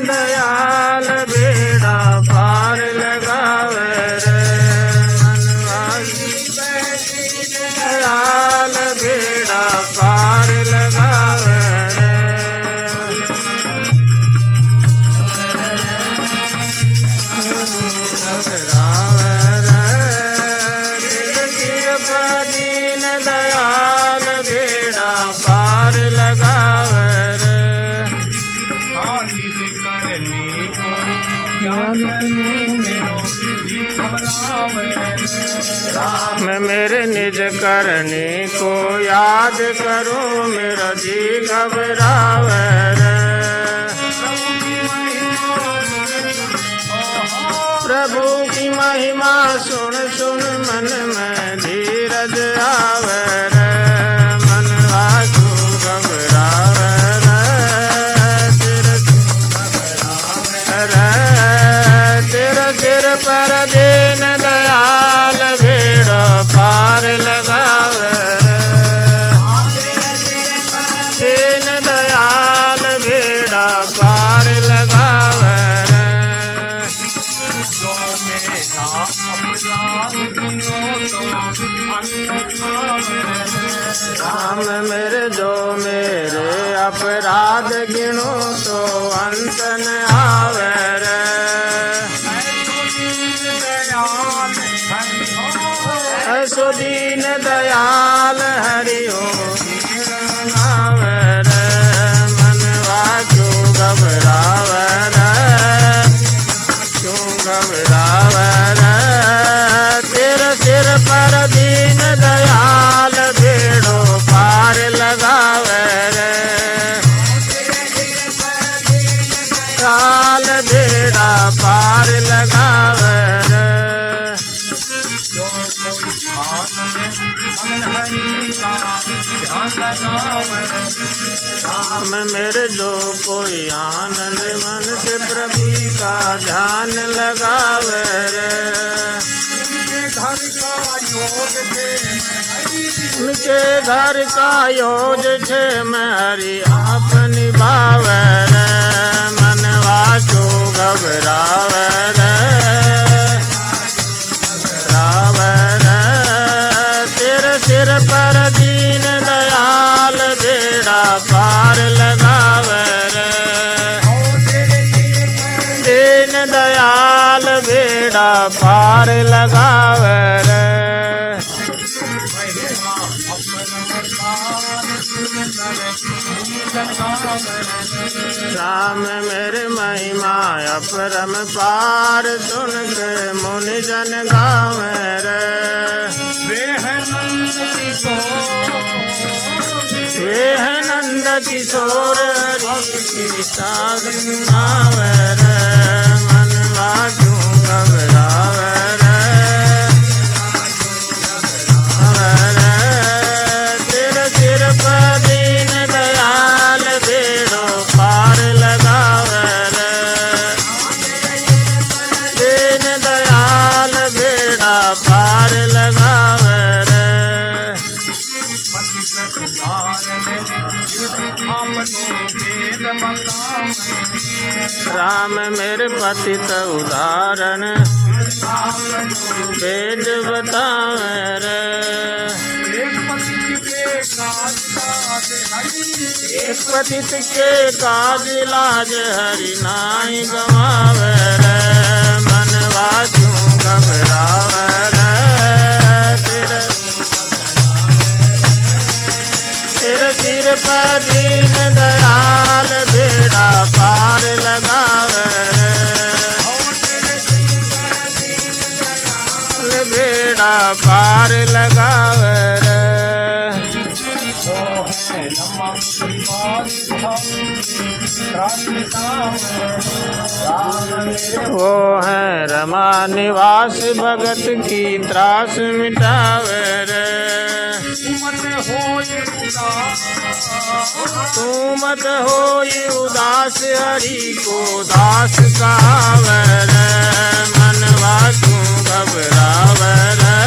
दयाल बेड़ा पार लगावे रे दयाल बेड़ा पार लगावे रे दीन दयाल बेड़ा पार लगावे रे मैं मेरे निज करनी को याद करूं मेरा जी घबरावे रे प्रभु की महिमा सुन सुन मन में धीरज आवे रे मन वासु घबरावे रे तेरे सिर पर दीन दयाल बेड़ा पार लगावे दीन दयाल बेड़ा पार लगावे राम मेरे जो मेरे अपराध गिनो तो अंत न आवे रे ऐसो दीन दयाल हरिओ आवे रे मनवा क्यों घबरावे रे क्यों घबरावे रे तेरे सिर पर दीन दयाल बेड़ो पार लगावे रे दयाल बेड़ा पार लगावे रे राम मेरे जो कोई आनंद मन से प्रभु का ध्यान लगावे रे उनके घर का योज छे मैं हरि आप निभावे रे मनवा क्यों घबरावे रे तेरे सिर पर दीन दयाल बेड़ा पार लगावे रे दीन दयाल बेड़ा पार लगावे रे राम मेरे महिमा अपरम पार सुन के मुनि जन गावे रे वे है नंद किशोर गावे रे मनवा क्यों घबरावे रे तेरे सिर पर दीन दयाल बेड़ो पार लगावे रे दीन दयाल बेड़ा पार लगावे रे राम मेरे पतित उदाहरण वेद बतावे रे एक पतित के काज लाज हरि नाई गवावे रे मनवा क्यों घबरावे रे तेरे सिर पर दीन दयाल बेड़ा पार लगावे रे बेड़ा पार लगावे रे वो है रमा निवास भगत की त्रास मिटावे रे तू मत होई उदास हरि को दास कहावे रे मनवा क्यों घबरावे रे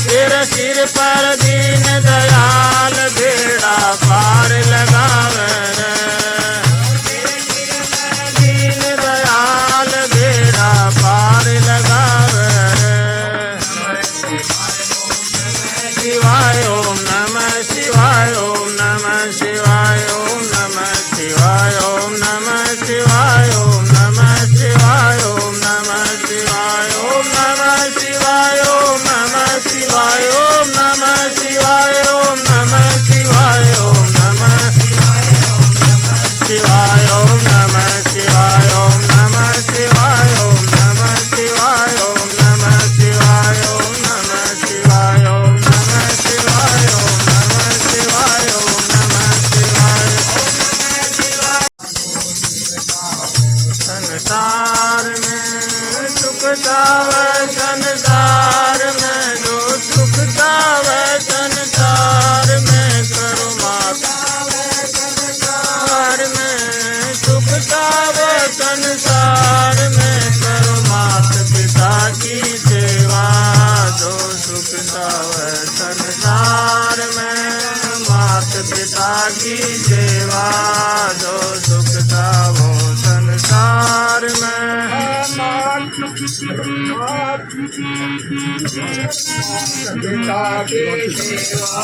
तेरे सिर पर दीन दयाल बेड़ा पार लगा पिता की सेवा जो सुखता वो संसार में। पिता की सेवा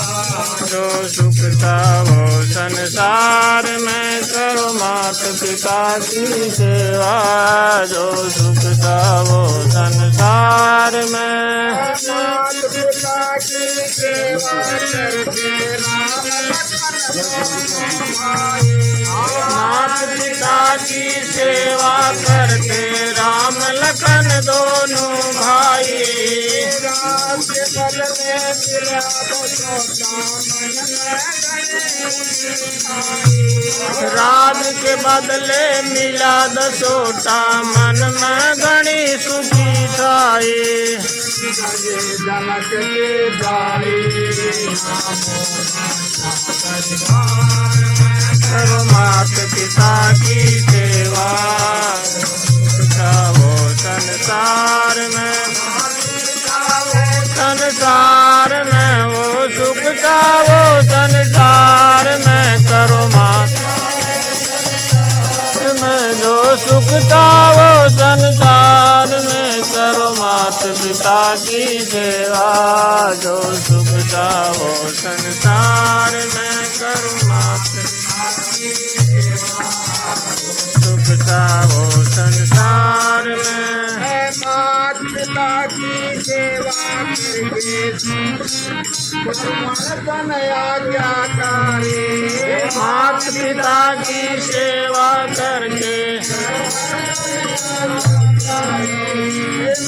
जो सुखता वो संसार में करो मात पिता की सेवा जो सुखता वो संसार में। मात पिता की सेवा करके मात पिता की सेवा करते राम लखन दोनों भाई। राज के बदले मिला दसोटा मन में गणी सुखी थाई। जनक के जाई करो मात पिता की सेवा वो संसार में। संसार में वो सुखता वो संसार में करो मात में जो सुखता वो संसार में करो मात पिता की सेवा जो सुखता वो संसार में करो मात सुखता वो संसार में। मात पिता की सेवा मात पिता की सेवा करके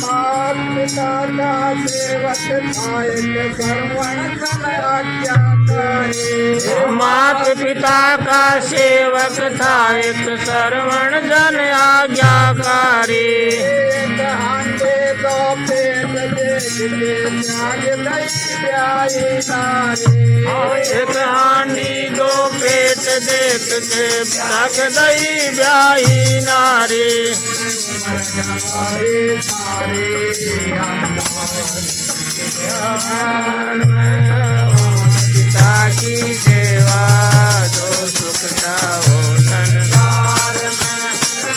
मात पिता का सेवक मात पिता का सेवक था एक श्रवण जन आज्ञाकारी। एक हांडी दो पेट देख के तक दई ब्याही नारी। पिता की सेवा जो सुखता वो संसार में।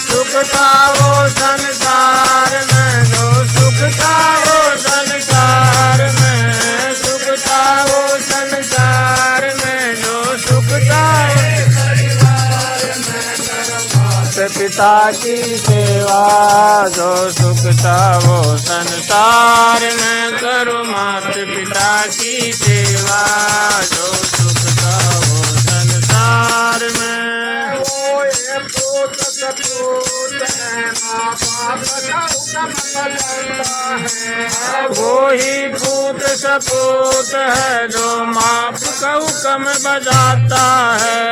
सुखता वो संसार में जो सुखता वो संसार में। सुखता वो संसार में जो सुखता पिता की सेवा जो सुखता वो संसार में करो मात पिता की सेवा जो सुखता वो संसार में। वो ही पूत सपूत है जो माप का हुक्म बजाता है।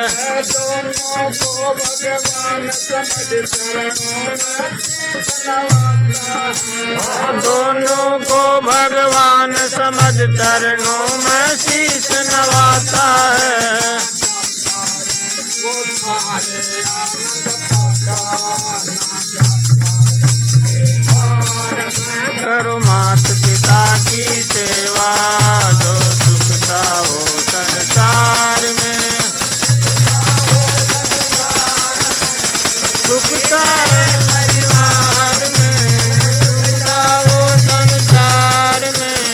दोनों को भगवान समझ चरणों में शीश नवाता है। करो मात पिता की सेवा जो सुखता हो संसार में। सुखता परिवार में सुखता हो संसार में।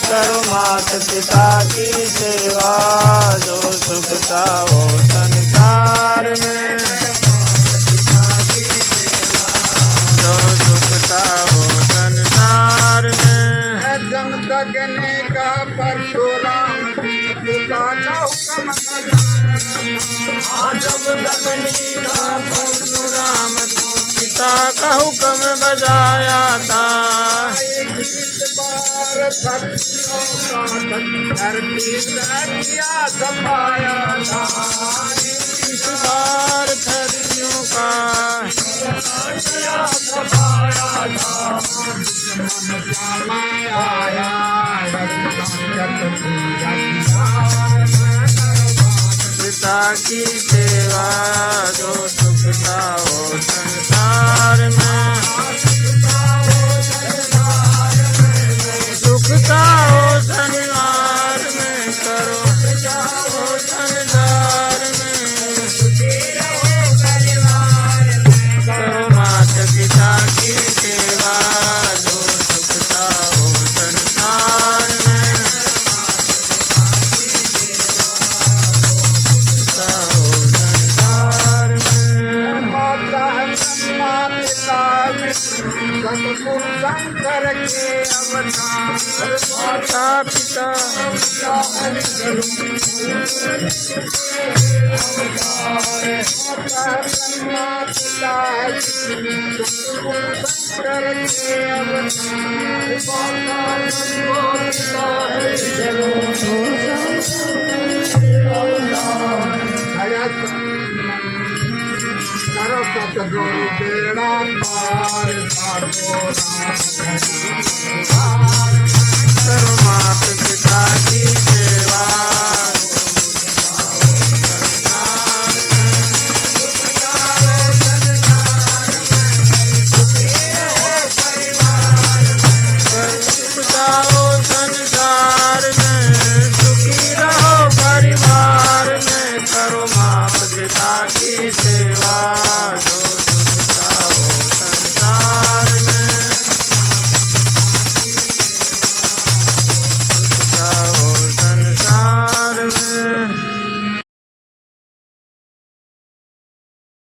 करो मात पिता की सेवा जो सुखता हो संसार में। जो सुखता हो संसार में। जब तकने का परशुराम पिता का हुक्म जब तकने का परशुराम पिता का हुक्म बजाया था। सफाया था इस बार धरतियों का पिता की सेवा जो सुखता हो संसार में। सुखता हो संसार शंकर के अवतार माता पिता बेड़ा पार